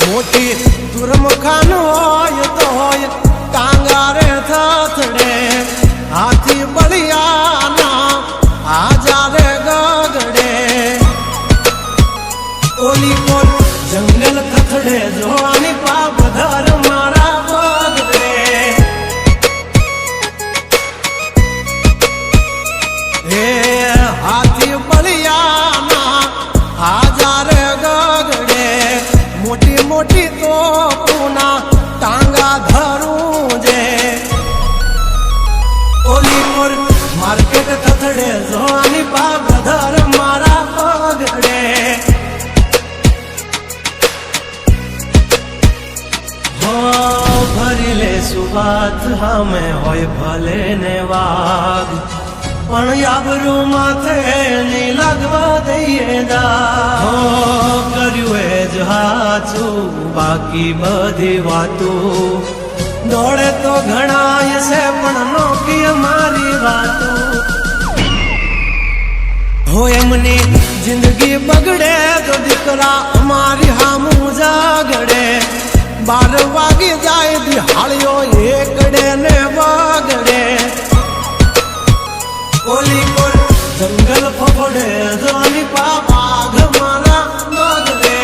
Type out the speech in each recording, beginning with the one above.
મોટી દુર્મુખાન હોય તો હોય કાંગારે થથડે હાથી બળિયાના આજારે ગગડે ઓલી કોલ જંગલ થથડે જોવાની પાપધર મારા બગડે હે હાથી બળિયાના આજારે ગગડે મોટી મોટી તો પૂના ટાંગા ધરું જે ઓલી કોર માર્કેટ થથડે જોવાની પાપધર મારા બગડે ભરી લે સુવાત હમે હોય ભલે ને વાગ પણ યાબરૂ માથે ની લાગવા દઈએ દા કર્યું એ જ હાચું બાકી બધી વાતું દોડે તો ઘણાય છે પણ નોકી મારી વાતું હો એમની જિંદગી બગડે તો દીકરા અમારી હામું જાગડે 12 વાગી જાય દિહાળીઓ એકડે ને વાગડે ઓલી કોલ જંગલ ફફડે જોની પાપાઘ મારા બગડે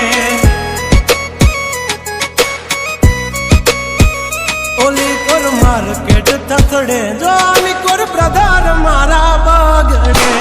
ઓલી કોર માર્કેટ થથડે જોની કોર બ્રધર મારા બગડે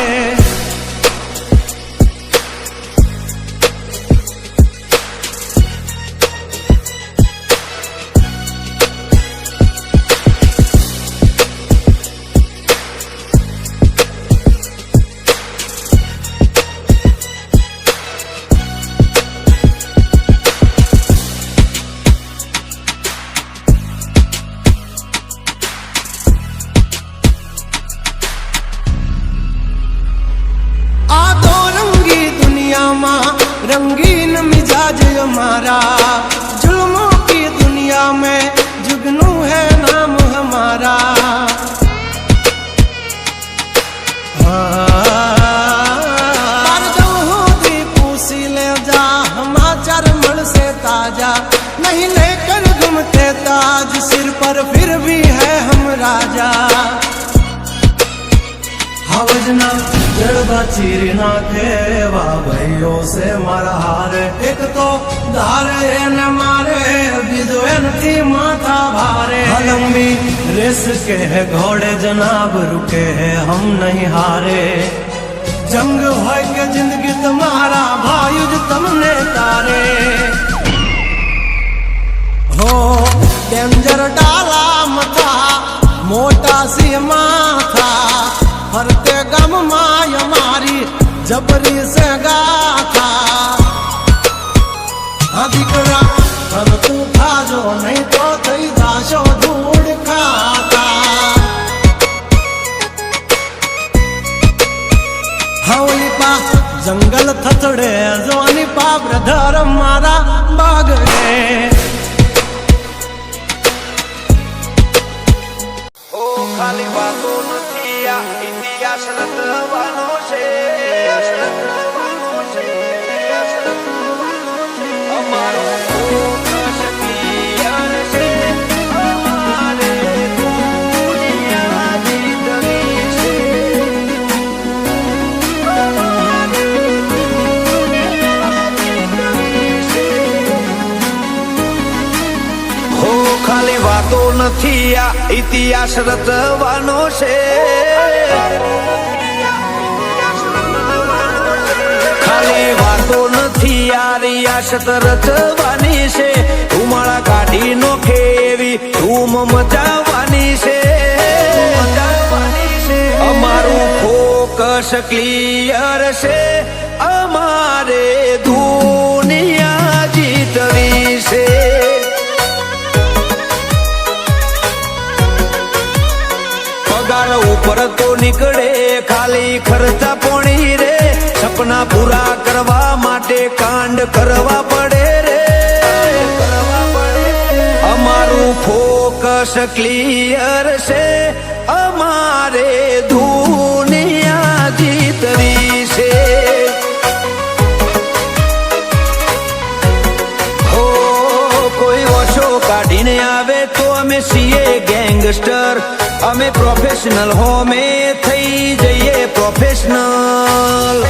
रंगीन मिजाज हमारा जुल्मों की दुनिया में जुगनू है नाम हमारा पूसी ले जा हमाचार मल से ताजा नहीं लेकर घूमते ताज सिर पर फिर भी है हम राजा हवजना जड़बा चीर नाखे वा भाइयों से मारा हारे एक तो धारे न मारे बीजो थी माथा भारे लंबी रेस के है घोड़े जनाब रुके है हम नहीं हारे जंग है के जिंदगी तुम्हारा भायुज तुमने तारे हो डेंजर डाला मथा मोटा सी माथा फरते गम माय मारी जबरी से गाथा अधिकरा हम तू था जो नहीं तो थई दाशो धूड़ खाता हवली पा जंगल थथड़े जोनी पा ब्रधर मारा बागड़े ओ खाली बातों इतिहास रचવાનો છે અમારો શક્તિયાર છે અમારે દુનિયા જીતવી છે અમારે દુનિયા જીતવી છે હો ખાલી વાતો નથી આ ઇતિહાસ રચવાનો છે ખાલી વાતો નથી આ રિયાસત રચવાની છે ધુમાડા કાઢી નોખે એવી ધૂમ મચાવવાની છે અમારું ફોકસ ક્લિયર છે અમારે દુનિયા જીતવી છે પગાર ઉપર તો નીકળે ખાલી ખર્ચા પોણી રે સપના પૂરા કરવા માટે કાંડ કરવા પડે રે અમારું ફોકસ ક્લિયર છે અમારે દુનિયા જીતવી છે હો અમે છીએ ગેંગસ્ટર, અમે પ્રોફેશનલ હોમે થઈ જઈએ પ્રોફેશનલ.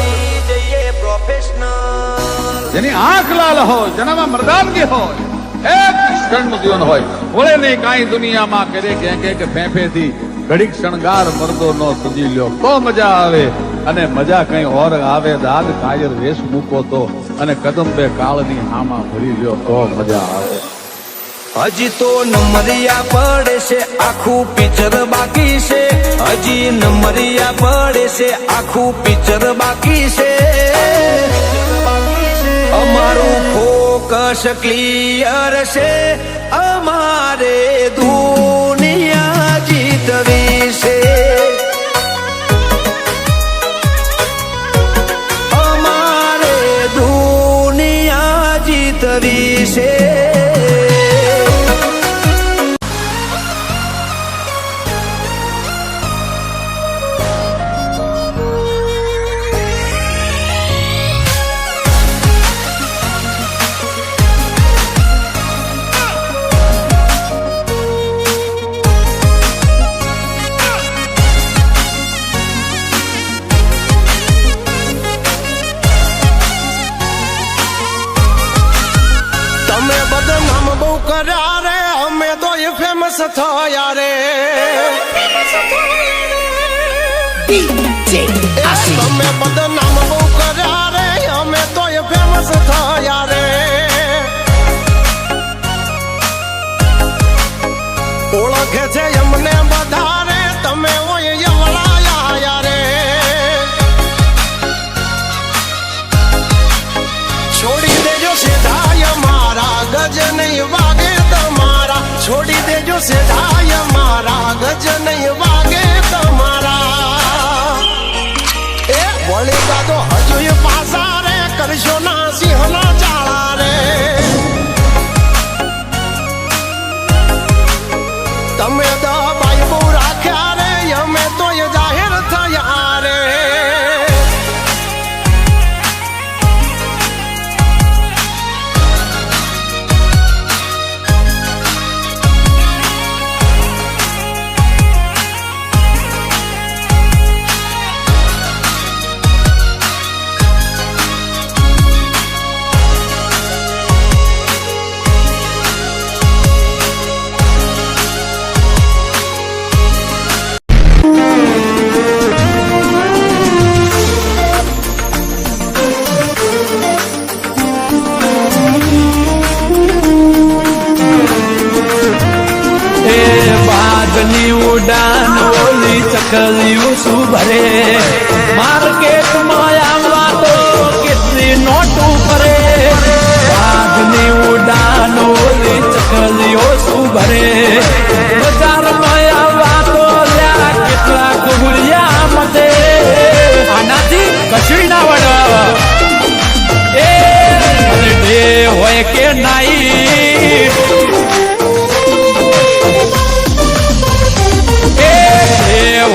જેની આંખ લાલ હોય, જેનામાં મર્દાનગી હોય, એક ક્ષણનું જીવન હોય, વળે નહીં કાંઈ દુનિયામાં કરે કે ફેફેથી ઘડીક શણગાર મરદો નો સજી લ્યો તો મજા આવે. અને મજા કઈ ઓર આવે, દાદ કાયર વેશ મૂકો તો, અને કદમ બે કાળની હામાં ભરી લ્યો તો મજા આવે. હજી તો નમરિયા પડે છે, આખું પિક્ચર બાકી છે. હજી નમરિયા પડે છે, આખું પિક્ચર બાકી છે. અમારું ફોકસ ક્લિયર છે, અમારે દુનિયા જીતવી છે. અમારે દુનિયા જીતવી છે. કર્યા રે અમે તો એ ફેમસ થયા રે. તમે બદનામ બહુ કર્યા રે, અમે તો એ ફેમસ થયા રે. ઓળખે છે અમને બધા રે, તમે ઓય યવળાયા રે. છોડી દેજો સીધાય મારા ગજ નહીં વાગે તમારા. છોડી દેજો સીધાય મારા ગજ નહીં વાગે તમારા. એ વળી દાદો હજુ પાસા રે, કરશો ના સિંહના ચાળા રે. તમે દબાઈ બહુ રાખ્યા રે, અમે તો જાહેર થયા રે. ઉડાન ઓલી ચકલીઓ શું ભરે, માર્કેટમાં આવવા તો કેટલી નોટું ભરે. વાઘની ઉડાન ઓલી ચકલીઓ શું ભરે, બજારમાં આવવા તો કેટલા કુબડિયા મતે. આનાથી કશું ના વડ એ ડે હોય કે નાઈ,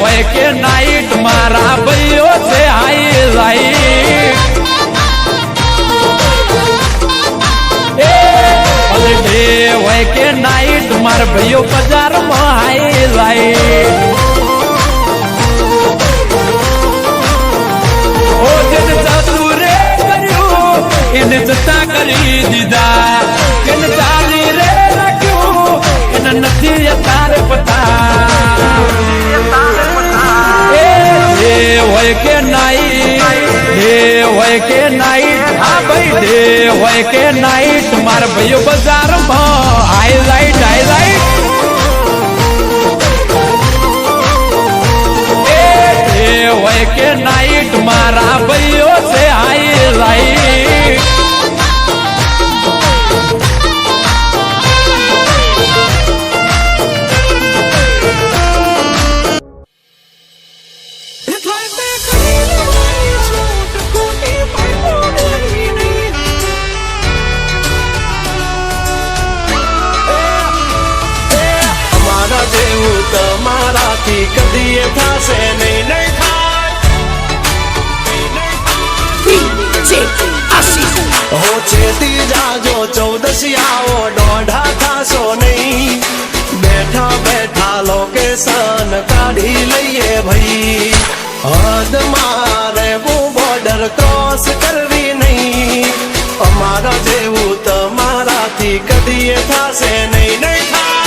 હોય કે નાઈટ મારા ભાઈઓ છે હાઈ લાઈટ. એ ડે હોય કે નાઈટ મારા ભાઈઓ બજારમાં હાઈ લાઈટ. ઓ જેને જાદુ રે કર્યું એને જતા કરી દીધા, એને ચાલી રે રાખ્યું એને નથી અત્યારે પતા. હોય કે નાઈટ, ડે હોય કે નાઈટ, હા ભાઈ ડે હોય કે નાઈટ મારા ભાઈઓ બજારમાં હાઈલાઈટ હાઈલાઈટ. ડે હોય કે નાઈટ મારા ભાઈઓ છે હાઈલાઈટ. તમારાથી કદી એ થશે નહીં, નહીં થાય. હો ચેતી જાજો 14 આવો, દોઢા થશો નહીં. બેન કાઢી લઈએ ભાઈ હદ મારે બોર્ડર ક્રોસ કરવી નહીં અમારા જેવું તમારાથી કદી થશે નહીં નહીં થાય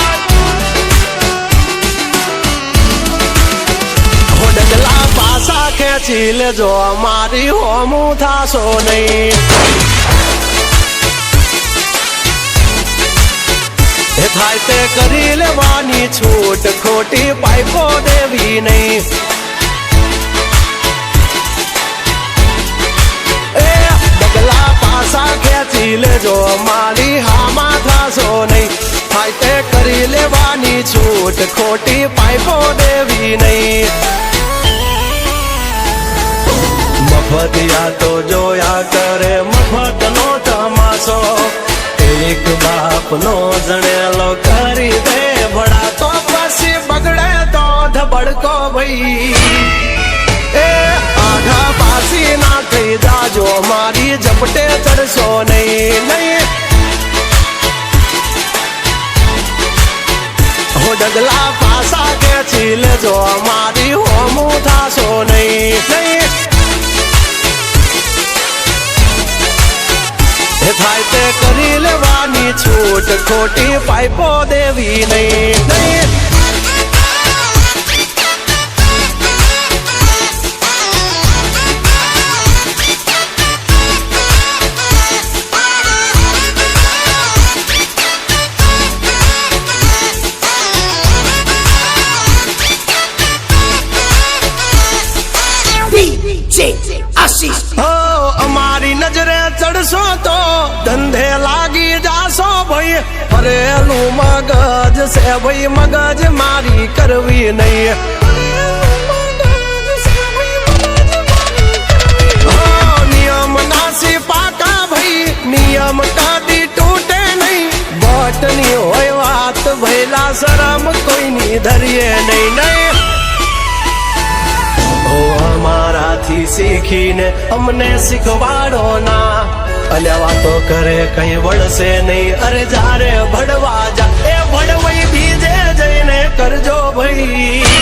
ડગલા પાસા ખેંચી લેજો અમારી હોમું થાશો નહીં એ થાય તે કરી લેવાની છૂટ ખોટી પાઇપો દેવી નહીં એ ડગલા પાસા ખેંચી લેજો અમારી હામાં થાશો નહીં થાય તે કરી લેવાની છૂટ ખોટી પાઇપો દેવી નહીં મફતિયા તો જોયા કરે મફત નો તમાશો એક બાપ નો જણેલો કરી દે ભડા તો પછી બગડે તો ધબડકો ભાઈ એ આઘા પાસી ના થઈ જાજો મારી ઝપટે ચડશો નહીં નહીં હો ડગલા પાસા ખેંચી લેજો મારી હોમું થાશો નહીં નહીં થાય તે કરી લેવાની છૂટ ખોટી પાઇપો દેવી નહીં નહીં અમારી નજરે ચડશો તો ધંધે લાગી જાશો ભાઈ ફરેલું મગજ છે ભાઈ મગજ મારી કરવી નહીં નિયમ નાસી પાકા ભાઈ નિયમ કદી તૂટે નહીં બટની હોય વાત ભૈલા શરમ કોઈની ધરીએ નહીં નહીં અમારાથી શીખીને અમને શીખવાડો ના અલ્યા વાતો કરે કઈ વળશે નહીં અરે જારે ભડવા જા એ ભડવાઈ બીજે જઈને કરજો ભાઈ